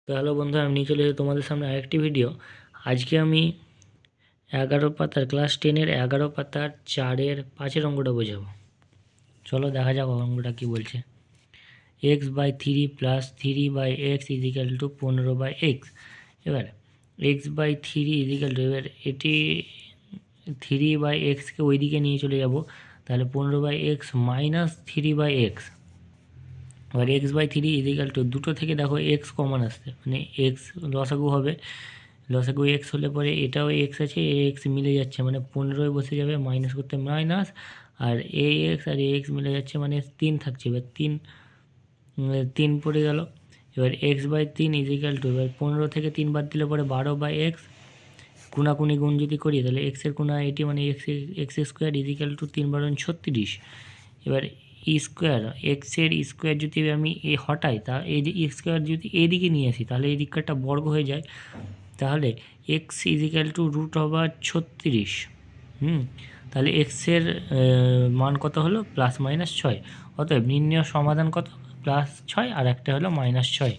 তো হ্যালো বন্ধু, আমি নিয়ে চলে এসেছি তোমাদের সামনে আরেকটি ভিডিও। আজকে আমি 11 পাতার ক্লাস 10-এর 11 পাতার 4-এর 5-এর অঙ্কটা বোঝাবো। চলো দেখা যাক অঙ্কটা কী বলছে। x/3 + 3/x = 15/x। এবার x/3 এবার এটি 3/xকে ওই দিকে নিয়ে চলে যাব, তাহলে 15/x - 3/x। এবার x/3 দুটো থেকে দেখো এক্স কমন আসছে, মানে এক্স লসাগু হবে। লসাগু এক্স হলে পরে এটাও এক্স আছে, এ এক্স মিলে যাচ্ছে মানে 15 বসে যাবে, মাইনাস করতে মাইনাস, আর এ এক্স আর এ এক্স মিলে যাচ্ছে মানে 3 থাকছে। এবার 3 পড়ে গেল। এবার x/3 এবার 15 থেকে 3 বাদ দিলে পরে 12/x। কোনাকুনি গুণ যদি করি তাহলে এক্সের কোনা এটি মানে এক্স স্কোয়ার = 3 × 36। এবার স্কোয়ার এক্সের স্কোয়ার যদি আমি হটাই, তা এই যে স্কোয়ার যদি এদিকে নিয়ে আসি তাহলে এই দিকটা বর্গ হয়ে যায়, তাহলে এক্স = 36। তাহলে এক্সের মান কত হলো? +/6। অতএব নির্ণয় সমাধান কত? +6 আর একটা হলো -6।